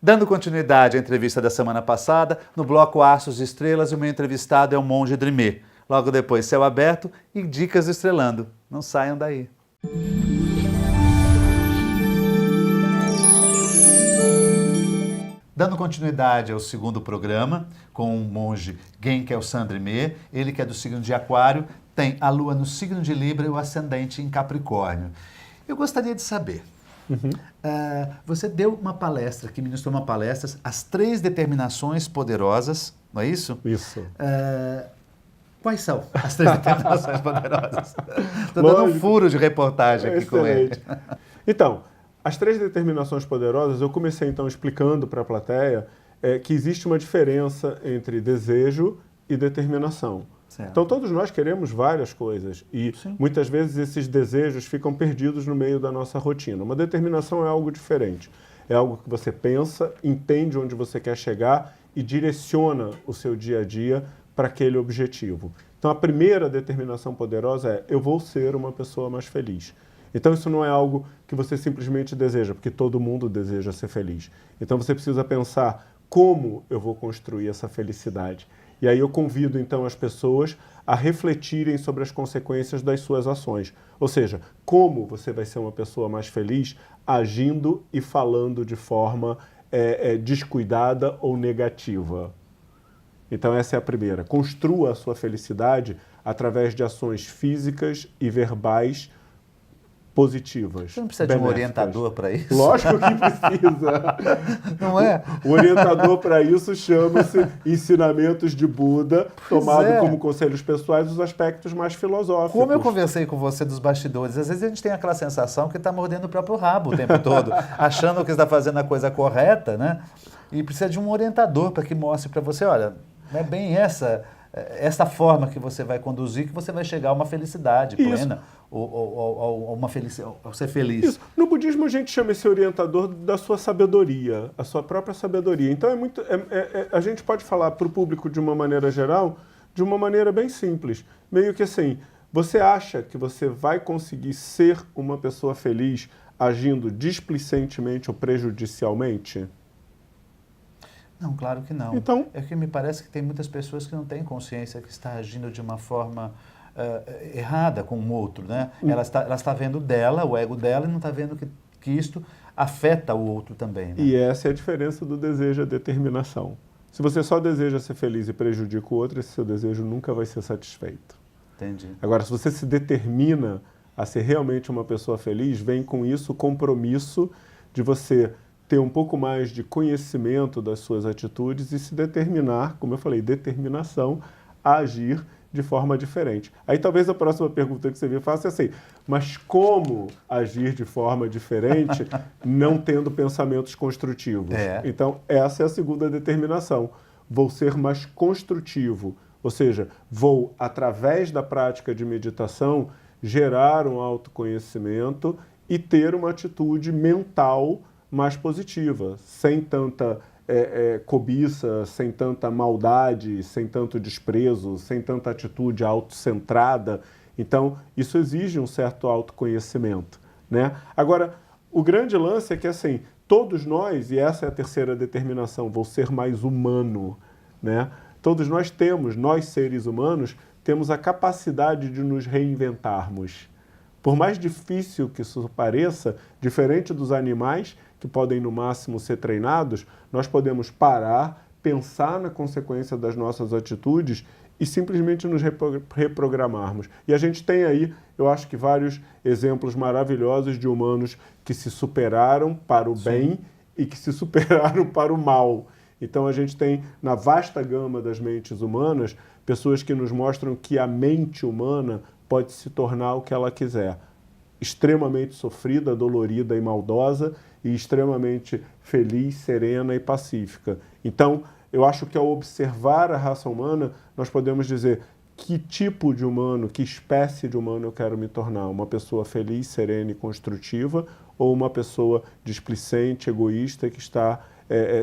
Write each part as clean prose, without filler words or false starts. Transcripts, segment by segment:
Dando continuidade à entrevista da semana passada, no bloco Astros e Estrelas, o meu entrevistado é o monge Drimê. Logo depois, Céu Aberto e Dicas do Estrelando. Não saiam daí. Dando continuidade ao segundo programa, com o monge Genkel Sandrimê, ele que é do signo de Aquário, tem a lua no signo de Libra e o ascendente em Capricórnio. Eu gostaria de saber, você deu uma palestra, que ministrou uma palestra, As 3 Determinações Poderosas, não é isso? Isso. Quais são as 3 determinações poderosas? Estou dando um furo de reportagem aqui com ele. Então, as 3 determinações poderosas, eu comecei então explicando para a plateia que existe uma diferença entre desejo e determinação. Certo. Então todos nós queremos várias coisas e muitas vezes esses desejos ficam perdidos no meio da nossa rotina. Uma determinação é algo diferente. É algo que você pensa, entende onde você quer chegar e direciona o seu dia a dia para aquele objetivo. Então a primeira determinação poderosa é: eu vou ser uma pessoa mais feliz. Então isso não é algo que você simplesmente deseja, porque todo mundo deseja ser feliz. Então você precisa pensar: como eu vou construir essa felicidade? E aí eu convido então as pessoas a refletirem sobre as consequências das suas ações. Ou seja, como você vai ser uma pessoa mais feliz agindo e falando de forma descuidada ou negativa. Então essa é a primeira. Construa a sua felicidade através de ações físicas e verbais positivas. Você não precisa de um orientador para isso? Lógico que precisa. Não é? O orientador para isso chama-se Ensinamentos de Buda, tomado como conselhos pessoais os aspectos mais filosóficos. Como eu conversei com você dos bastidores, às vezes a gente tem aquela sensação que está mordendo o próprio rabo o tempo todo, achando que está fazendo a coisa correta, né? E precisa de um orientador para que mostre para você: olha, não é bem essa forma que você vai conduzir que você vai chegar a uma felicidade plena, ou ser feliz. Isso. No budismo a gente chama esse orientador da sua sabedoria, a sua própria sabedoria. Então a gente pode falar para o público de uma maneira geral, de uma maneira bem simples. Meio que assim, você acha que você vai conseguir ser uma pessoa feliz agindo displicentemente ou prejudicialmente? Não, claro que não. Então, é que me parece que tem muitas pessoas que não têm consciência que está agindo de uma forma errada com o outro, né? Ela está vendo dela, o ego dela, e não está vendo que isto afeta o outro também. Né? E essa é a diferença do desejo e a determinação. Se você só deseja ser feliz e prejudica o outro, esse seu desejo nunca vai ser satisfeito. Entendi. Agora, se você se determina a ser realmente uma pessoa feliz, vem com isso o compromisso de você ter um pouco mais de conhecimento das suas atitudes e se determinar, como eu falei, determinação, a agir de forma diferente. Aí talvez a próxima pergunta que você me faça é assim: mas como agir de forma diferente não tendo pensamentos construtivos? Então essa é a segunda determinação. Vou ser mais construtivo, ou seja, vou, através da prática de meditação, gerar um autoconhecimento e ter uma atitude mental mais positiva, sem tanta cobiça, sem tanta maldade, sem tanto desprezo, sem tanta atitude autocentrada. Então, isso exige um certo autoconhecimento, né? Agora, o grande lance é que, assim, todos nós, e essa é a terceira determinação, vou ser mais humano, né? Todos nós seres humanos, temos a capacidade de nos reinventarmos. Por mais difícil que isso pareça, diferente dos animais, que podem no máximo ser treinados, nós podemos parar, pensar na consequência das nossas atitudes e simplesmente nos reprogramarmos. E a gente tem aí, eu acho que vários exemplos maravilhosos de humanos que se superaram para o bem e que se superaram para o mal. Então a gente tem, na vasta gama das mentes humanas, pessoas que nos mostram que a mente humana pode se tornar o que ela quiser. Extremamente sofrida, dolorida e maldosa, e extremamente feliz, serena e pacífica. Então, eu acho que ao observar a raça humana, nós podemos dizer que tipo de humano, que espécie de humano eu quero me tornar. Uma pessoa feliz, serena e construtiva, ou uma pessoa displicente, egoísta, que está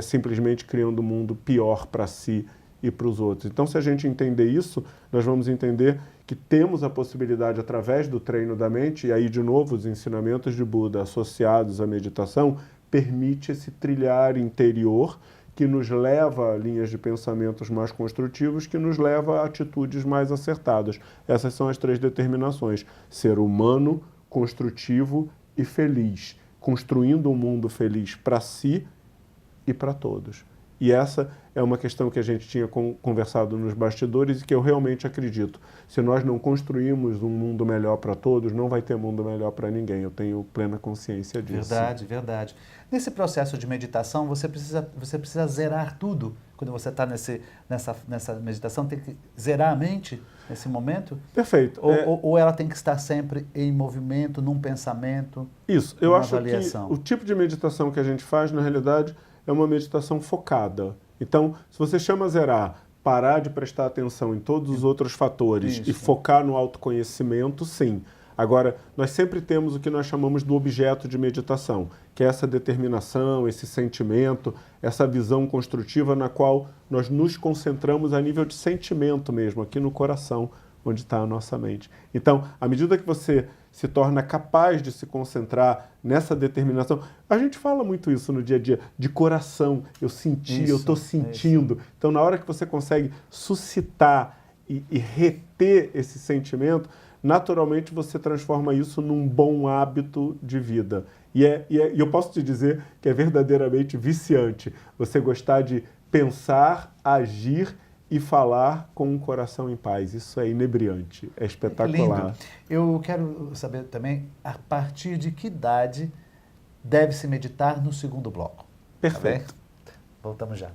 simplesmente criando um mundo pior para si e para os outros. Então, se a gente entender isso, nós vamos entender que temos a possibilidade, através do treino da mente, e aí, de novo, os ensinamentos de Buda associados à meditação, permite esse trilhar interior que nos leva a linhas de pensamentos mais construtivos, que nos leva a atitudes mais acertadas. Essas são as 3 determinações: ser humano, construtivo e feliz, construindo um mundo feliz para si e para todos. E essa é uma questão que a gente tinha conversado nos bastidores e que eu realmente acredito. Se nós não construímos um mundo melhor para todos, não vai ter mundo melhor para ninguém. Eu tenho plena consciência disso. Verdade, verdade. Nesse processo de meditação, você precisa zerar tudo. Quando você está nessa meditação, tem que zerar a mente nesse momento? Perfeito. Ou ela tem que estar sempre em movimento, num pensamento? Isso. Eu acho avaliação. Que o tipo de meditação que a gente faz, na realidade, é uma meditação focada. Então, se você chama zerar, parar de prestar atenção em todos os outros fatores e focar no autoconhecimento, sim. Agora, nós sempre temos o que nós chamamos do objeto de meditação, que é essa determinação, esse sentimento, essa visão construtiva na qual nós nos concentramos a nível de sentimento mesmo, aqui no coração, onde está a nossa mente. Então, à medida que você se torna capaz de se concentrar nessa determinação, a gente fala muito isso no dia a dia, de coração, eu senti, eu estou sentindo. Então, na hora que você consegue suscitar e reter esse sentimento, naturalmente você transforma isso num bom hábito de vida. E eu posso te dizer que é verdadeiramente viciante você gostar de pensar, agir e falar com um coração em paz. Isso é inebriante, é espetacular. Lindo. Eu quero saber também a partir de que idade deve-se meditar no segundo bloco. Perfeito. Tá, voltamos já.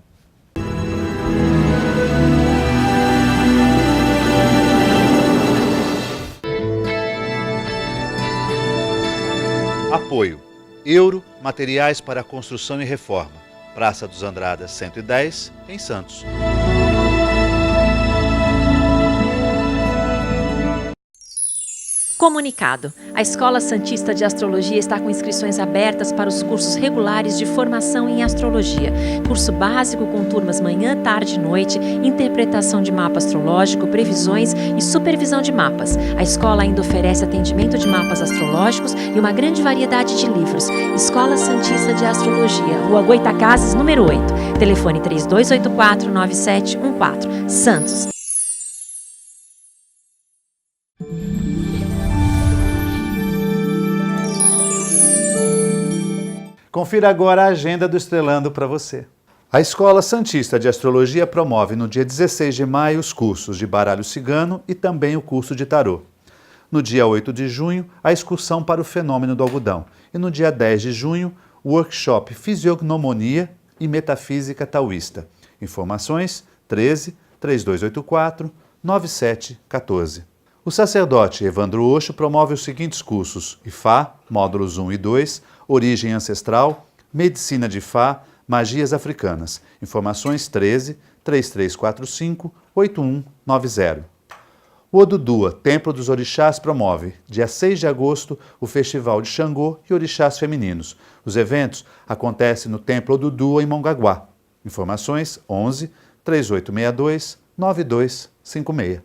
Apoio. Euro, materiais para construção e reforma. Praça dos Andradas 110, em Santos. Comunicado. A Escola Santista de Astrologia está com inscrições abertas para os cursos regulares de formação em astrologia. Curso básico com turmas manhã, tarde e noite, interpretação de mapa astrológico, previsões e supervisão de mapas. A escola ainda oferece atendimento de mapas astrológicos e uma grande variedade de livros. Escola Santista de Astrologia, Rua Goitacazes, número 8. Telefone 3284-9714. Santos. Confira agora a agenda do Estrelando para você. A Escola Santista de Astrologia promove no dia 16 de maio os cursos de baralho cigano e também o curso de tarô. No dia 8 de junho, a excursão para o fenômeno do algodão. E no dia 10 de junho, o workshop Fisiognomonia e Metafísica Taoísta. Informações 13 3284 9714. O sacerdote Evandro Osho promove os seguintes cursos: Ifá, módulos 1 e 2, Origem Ancestral, Medicina de Ifá, Magias Africanas. Informações 13 3345 8190. O Odudua, Templo dos Orixás, promove, dia 6 de agosto, o Festival de Xangô e Orixás Femininos. Os eventos acontecem no Templo Odudua, em Mongaguá. Informações 11 3862 9256.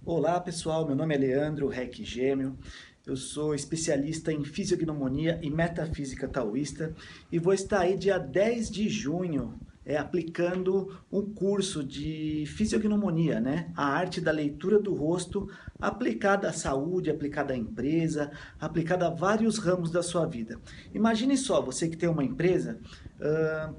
Olá pessoal, meu nome é Leandro Reck Gêmeo, eu sou especialista em fisiognomonia e metafísica taoísta e vou estar aí dia 10 de junho aplicando um curso de fisiognomonia, né? A arte da leitura do rosto aplicada à saúde, aplicada à empresa, aplicada a vários ramos da sua vida. Imagine só, você que tem uma empresa,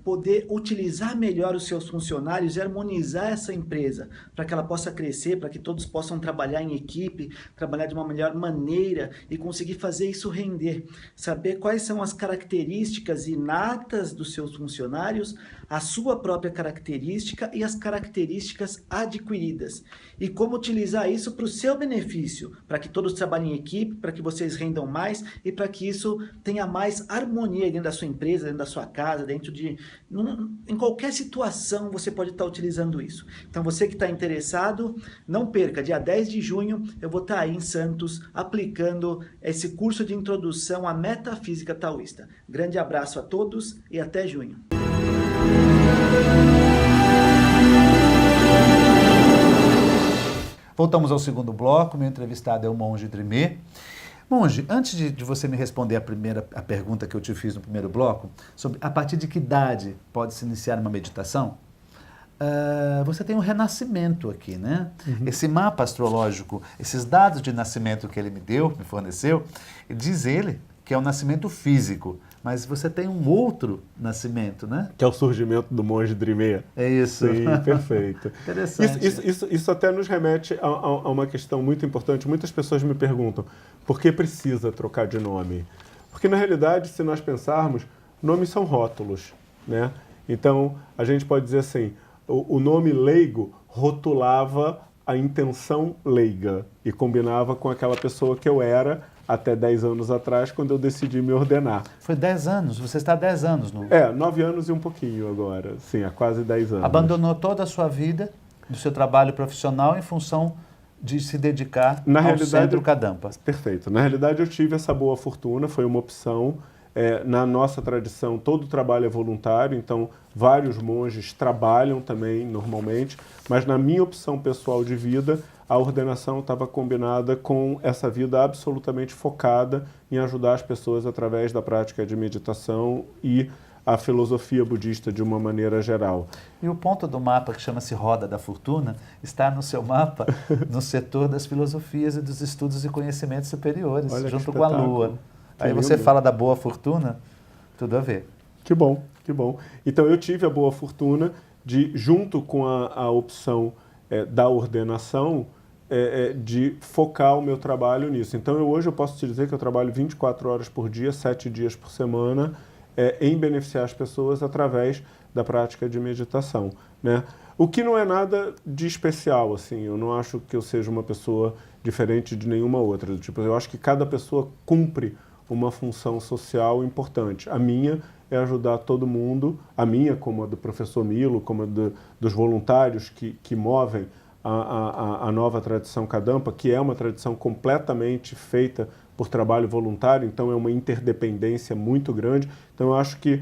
poder utilizar melhor os seus funcionários e harmonizar essa empresa para que ela possa crescer, para que todos possam trabalhar em equipe, trabalhar de uma melhor maneira e conseguir fazer isso render. Saber quais são as características inatas dos seus funcionários, a sua própria característica e as características adquiridas. E como utilizar isso para o seu benefício, para que todos trabalhem em equipe, para que vocês rendam mais e para que isso tenha mais harmonia dentro da sua empresa, dentro da sua casa, em qualquer situação você pode estar utilizando isso. Então você que está interessado, não perca, dia 10 de junho eu vou estar aí em Santos aplicando esse curso de introdução à metafísica taoísta. Grande abraço a todos e até junho. Voltamos ao segundo bloco. Meu entrevistado é o monge Drimê. Monge, antes de você me responder a pergunta que eu te fiz no primeiro bloco, sobre a partir de que idade pode se iniciar uma meditação, você tem um renascimento aqui, né? Esse mapa astrológico, esses dados de nascimento que ele me forneceu, diz ele que é um nascimento físico, mas você tem um outro nascimento, né? Que é o surgimento do monge Dreamer. É isso. Sim, perfeito. Interessante. Isso até nos remete a uma questão muito importante. Muitas pessoas me perguntam, por que precisa trocar de nome? Porque, na realidade, se nós pensarmos, nomes são rótulos, né? Então, a gente pode dizer assim, o nome leigo rotulava a intenção leiga e combinava com aquela pessoa que eu era até 10 anos atrás, quando eu decidi me ordenar. Foi 10 anos? Você está há 10 anos, não? 9 anos e um pouquinho agora. Sim, há quase 10 anos. Abandonou toda a sua vida, do seu trabalho profissional, em função de se dedicar ao Centro Kadampa. Perfeito. Na realidade, eu tive essa boa fortuna, foi uma opção. Na nossa tradição, todo o trabalho é voluntário, então vários monges trabalham também normalmente, mas na minha opção pessoal de vida, a ordenação estava combinada com essa vida absolutamente focada em ajudar as pessoas através da prática de meditação e a filosofia budista de uma maneira geral. E o ponto do mapa, que chama-se Roda da Fortuna, está no seu mapa, no setor das filosofias e dos estudos e conhecimentos superiores, Olha, junto com a Lua. Aí você fala da boa fortuna, tudo a ver. Que bom, que bom. Então eu tive a boa fortuna de, junto com a opção da ordenação, de focar o meu trabalho nisso. Então hoje eu posso te dizer que eu trabalho 24 horas por dia, 7 dias por semana, em beneficiar as pessoas através da prática de meditação, né? O que não é nada de especial, assim, eu não acho que eu seja uma pessoa diferente de nenhuma outra. Tipo, eu acho que cada pessoa cumpre uma função social importante. A minha é ajudar todo mundo, a minha, como a do professor Milo, como a dos voluntários que movem a nova tradição Kadampa, que é uma tradição completamente feita por trabalho voluntário, então é uma interdependência muito grande. Então eu acho que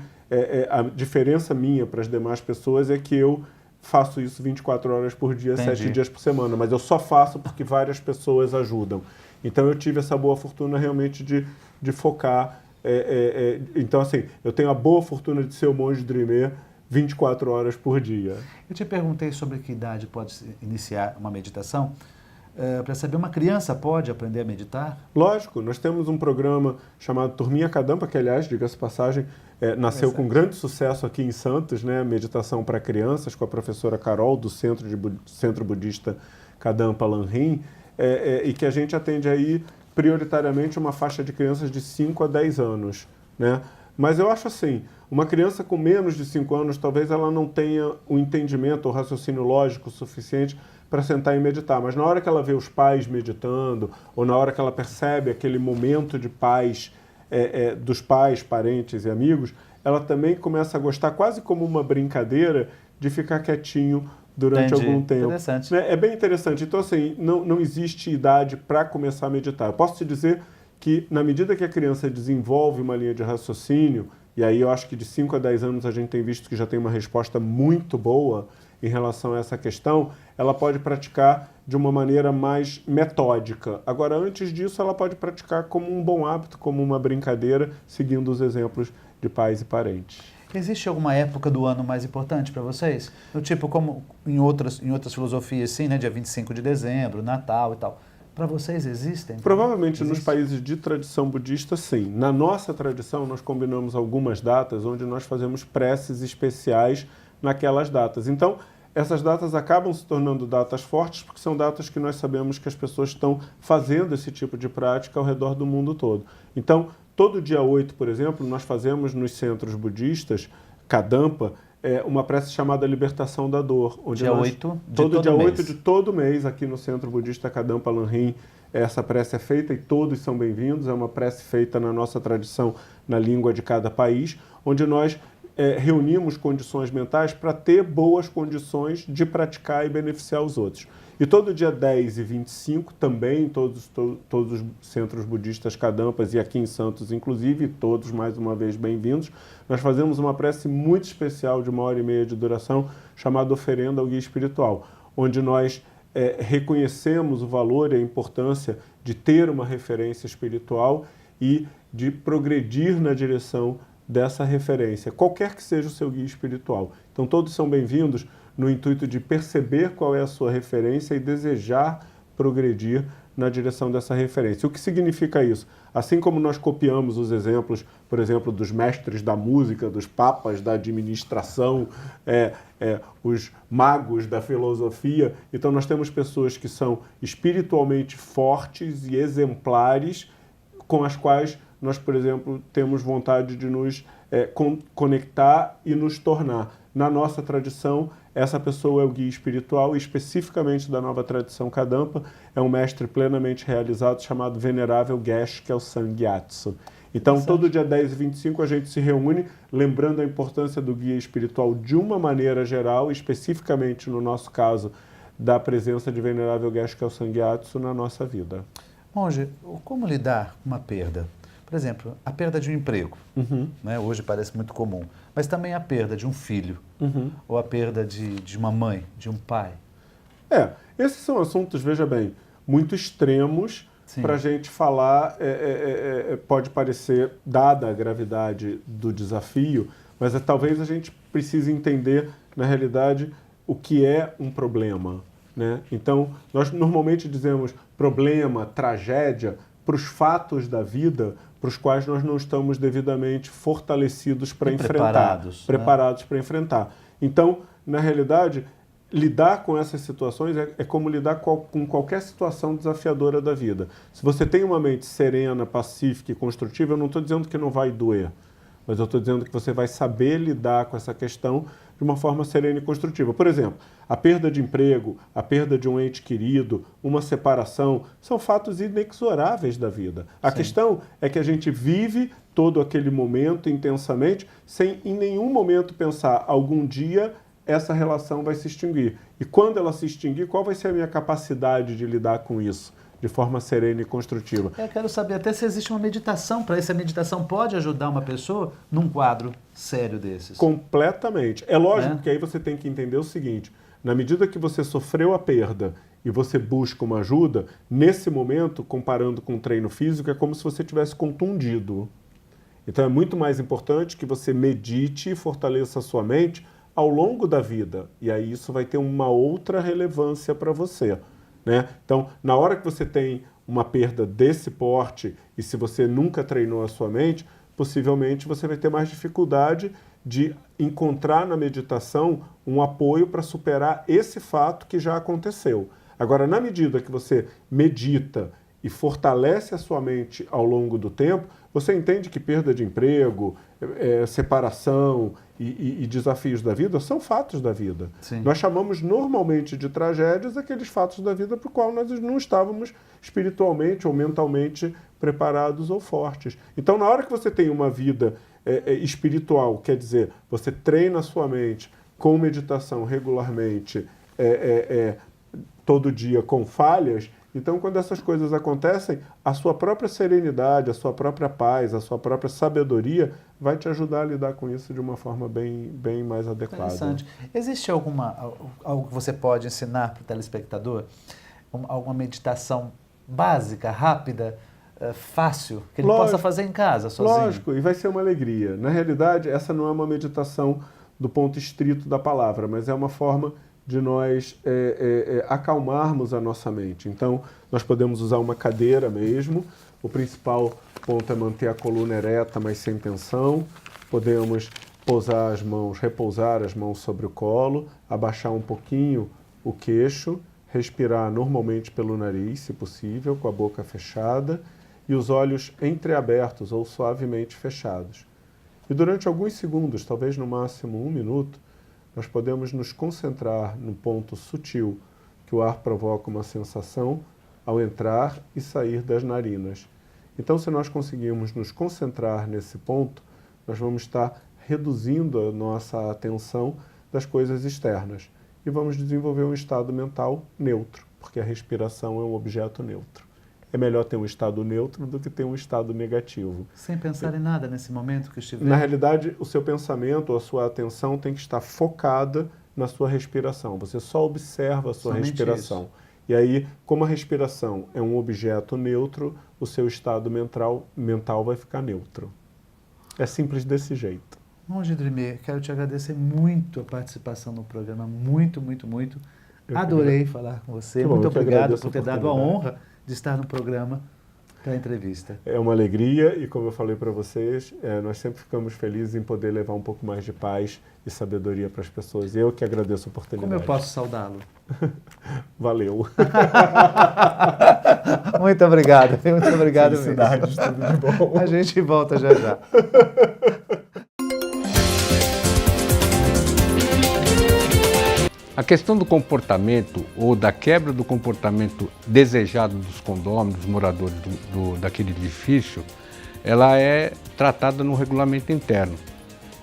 a diferença minha para as demais pessoas é que eu faço isso 24 horas por dia, Entendi. 7 dias por semana, mas eu só faço porque várias pessoas ajudam. Então eu tive essa boa fortuna realmente de focar. Então, assim, eu tenho a boa fortuna de ser o monge Dreamer 24 horas por dia. Eu te perguntei sobre que idade pode iniciar uma meditação. Para saber, uma criança pode aprender a meditar? Lógico, nós temos um programa chamado Turminha Kadampa, que, aliás, diga-se passagem, nasceu com grande sucesso aqui em Santos, né? Meditação para crianças, com a professora Carol, do Centro Budista Kadampa Lanrim, e que a gente atende aí prioritariamente uma faixa de crianças de 5 a 10 anos, né? Mas eu acho assim, uma criança com menos de 5 anos, talvez ela não tenha o entendimento ou raciocínio lógico suficiente para sentar e meditar. Mas na hora que ela vê os pais meditando, ou na hora que ela percebe aquele momento de paz dos pais, parentes e amigos, ela também começa a gostar, quase como uma brincadeira, de ficar quietinho durante algum tempo. Interessante. É bem interessante. Então, assim, não existe idade para começar a meditar. Eu posso te dizer que, na medida que a criança desenvolve uma linha de raciocínio, e aí eu acho que de 5 a 10 anos a gente tem visto que já tem uma resposta muito boa em relação a essa questão, ela pode praticar de uma maneira mais metódica. Agora, antes disso, ela pode praticar como um bom hábito, como uma brincadeira, seguindo os exemplos de pais e parentes. Existe alguma época do ano mais importante para vocês? Do tipo, como em outras filosofias, sim, né? Dia 25 de dezembro, Natal e tal. Para vocês existem? Provavelmente nos países de tradição budista, sim. Na nossa tradição, nós combinamos algumas datas onde nós fazemos preces especiais naquelas datas. Então, essas datas acabam se tornando datas fortes porque são datas que nós sabemos que as pessoas estão fazendo esse tipo de prática ao redor do mundo todo. Então, todo dia 8, por exemplo, nós fazemos nos centros budistas, Kadampa, uma prece chamada Libertação da Dor. Onde dia nós, 8 de todo dia mês. 8 de todo mês, aqui no Centro Budista Kadampa Lanrim, essa prece é feita e todos são bem-vindos. É uma prece feita na nossa tradição, na língua de cada país, onde nós reunimos condições mentais para ter boas condições de praticar e beneficiar os outros. E todo dia 10 e 25, também, todos os centros budistas Kadampas, e aqui em Santos, inclusive, todos mais uma vez bem-vindos, nós fazemos uma prece muito especial de 1h30 de duração, chamada Oferenda ao Guia Espiritual, onde nós reconhecemos o valor e a importância de ter uma referência espiritual e de progredir na direção dessa referência, qualquer que seja o seu guia espiritual. Então todos são bem-vindos no intuito de perceber qual é a sua referência e desejar progredir na direção dessa referência. O que significa isso? Assim como nós copiamos os exemplos, por exemplo, dos mestres da música, dos papas da administração, os magos da filosofia, então nós temos pessoas que são espiritualmente fortes e exemplares, com as quais nós, por exemplo, temos vontade de nos conectar e nos tornar. Na nossa tradição, essa pessoa é o guia espiritual, e especificamente da nova tradição Kadampa, é um mestre plenamente realizado chamado Venerável Geshe Kelsang Gyatso. Então, todo dia 10 e 25 a gente se reúne, lembrando a importância do guia espiritual de uma maneira geral, especificamente no nosso caso, da presença de Venerável Geshe Kelsang Gyatso na nossa vida. Monge, como lidar com uma perda? Por exemplo, a perda de um emprego, né? Hoje parece muito comum, mas também a perda de um filho, ou a perda de uma mãe, de um pai. Esses são assuntos, veja bem, muito extremos para a gente falar, pode parecer, dada a gravidade do desafio, mas talvez a gente precise entender, na realidade, o que é um problema, né? Então, nós normalmente dizemos problema, tragédia, para os fatos da vida para os quais nós não estamos devidamente fortalecidos para enfrentar, preparados para enfrentar. Então, na realidade, lidar com essas situações é como lidar com qualquer situação desafiadora da vida. Se você tem uma mente serena, pacífica e construtiva, eu não estou dizendo que não vai doer, mas eu estou dizendo que você vai saber lidar com essa questão de uma forma serena e construtiva. Por exemplo, a perda de emprego, a perda de um ente querido, uma separação, são fatos inexoráveis da vida. A questão é que a gente vive todo aquele momento intensamente, sem em nenhum momento pensar, algum dia essa relação vai se extinguir. E quando ela se extinguir, qual vai ser a minha capacidade de lidar com isso de forma serena e construtiva? Eu quero saber até se existe uma meditação para isso. A meditação pode ajudar uma pessoa num quadro sério desses? Completamente. É lógico que aí você tem que entender o seguinte: na medida que você sofreu a perda e você busca uma ajuda, nesse momento, comparando com o treino físico, é como se você tivesse contundido. Então é muito mais importante que você medite e fortaleça a sua mente ao longo da vida. E aí isso vai ter uma outra relevância para você, né? Então, na hora que você tem uma perda desse porte, e se você nunca treinou a sua mente, possivelmente você vai ter mais dificuldade de encontrar na meditação um apoio para superar esse fato que já aconteceu. Agora, na medida que você medita e fortalece a sua mente ao longo do tempo, você entende que perda de emprego, separação e desafios da vida são fatos da vida. Sim. Nós chamamos normalmente de tragédias aqueles fatos da vida para os quais nós não estávamos espiritualmente ou mentalmente preparados ou fortes. Então, na hora que você tem uma vida espiritual, quer dizer, você treina a sua mente com meditação regularmente, todo dia com falhas, então quando essas coisas acontecem, a sua própria serenidade, a sua própria paz, a sua própria sabedoria vai te ajudar a lidar com isso de uma forma bem mais adequada. Interessante. Existe algo que você pode ensinar para o telespectador? Alguma meditação básica, rápida, fácil, que ele possa fazer em casa, sozinho? Lógico, e vai ser uma alegria. Na realidade, essa não é uma meditação do ponto estrito da palavra, mas é uma forma de nós acalmarmos a nossa mente. Então, nós podemos usar uma cadeira mesmo. O principal ponto é manter a coluna ereta, mas sem tensão. Podemos repousar as mãos sobre o colo, abaixar um pouquinho o queixo, respirar normalmente pelo nariz, se possível, com a boca fechada, e os olhos entreabertos ou suavemente fechados. E durante alguns segundos, talvez no máximo 1 minuto, nós podemos nos concentrar no ponto sutil que o ar provoca uma sensação ao entrar e sair das narinas. Então, se nós conseguirmos nos concentrar nesse ponto, nós vamos estar reduzindo a nossa atenção das coisas externas e vamos desenvolver um estado mental neutro, porque a respiração é um objeto neutro. É melhor ter um estado neutro do que ter um estado negativo. Sem pensar em nada nesse momento que estiver? Na realidade, o seu pensamento, a sua atenção tem que estar focada na sua respiração. Você só observa a sua respiração. E aí, como a respiração é um objeto neutro, o seu estado mental vai ficar neutro. É simples desse jeito. Monge Drimê, quero te agradecer muito a participação no programa, muito, muito, muito. Eu Adorei falar com você, Que bom, muito eu que obrigado agradeço por ter a dado a oportunidade. honra de estar no programa para a entrevista. É uma alegria e, como eu falei para vocês, nós sempre ficamos felizes em poder levar um pouco mais de paz e sabedoria para as pessoas. Eu que agradeço a oportunidade. Como eu posso saudá-lo? Valeu. Muito obrigado, muito obrigado mesmo. Felicidades, tudo de bom. A gente volta já já. A questão do comportamento ou da quebra do comportamento desejado dos condôminos, dos moradores daquele edifício, ela é tratada no regulamento interno.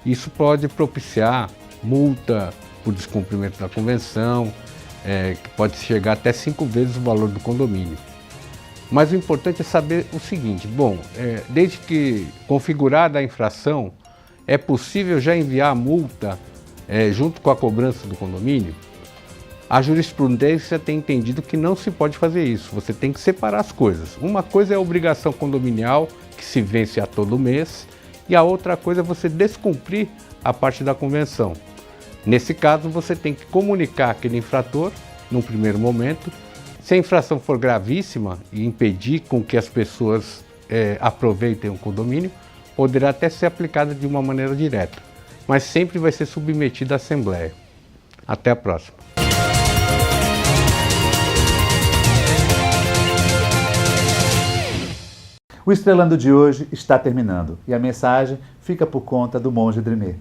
Isso pode propiciar multa por descumprimento da convenção, que pode chegar até 5 vezes o valor do condomínio. Mas o importante é saber o seguinte, desde que configurada a infração, é possível já enviar a multa junto com a cobrança do condomínio. A jurisprudência tem entendido que não se pode fazer isso, você tem que separar as coisas. Uma coisa é a obrigação condominial, que se vence a todo mês, e a outra coisa é você descumprir a parte da convenção. Nesse caso, você tem que comunicar aquele infrator, num primeiro momento. Se a infração for gravíssima e impedir com que as pessoas aproveitem o condomínio, poderá até ser aplicada de uma maneira direta, mas sempre vai ser submetida à Assembleia. Até a próxima. O Estrelando de hoje está terminando e a mensagem fica por conta do Monge Drimê.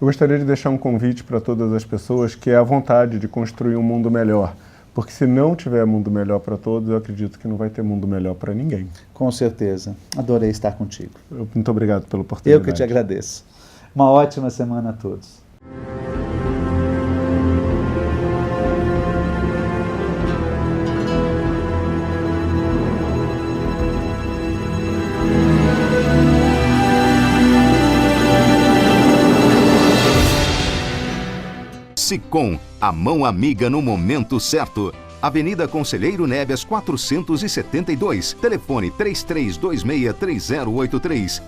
Eu gostaria de deixar um convite para todas as pessoas, que é a vontade de construir um mundo melhor. Porque se não tiver mundo melhor para todos, eu acredito que não vai ter mundo melhor para ninguém. Com certeza. Adorei estar contigo. Muito obrigado pela oportunidade. Eu que te agradeço. Uma ótima semana a todos. Sicom, a mão amiga no momento certo. Avenida Conselheiro Neves 472, telefone 33263083.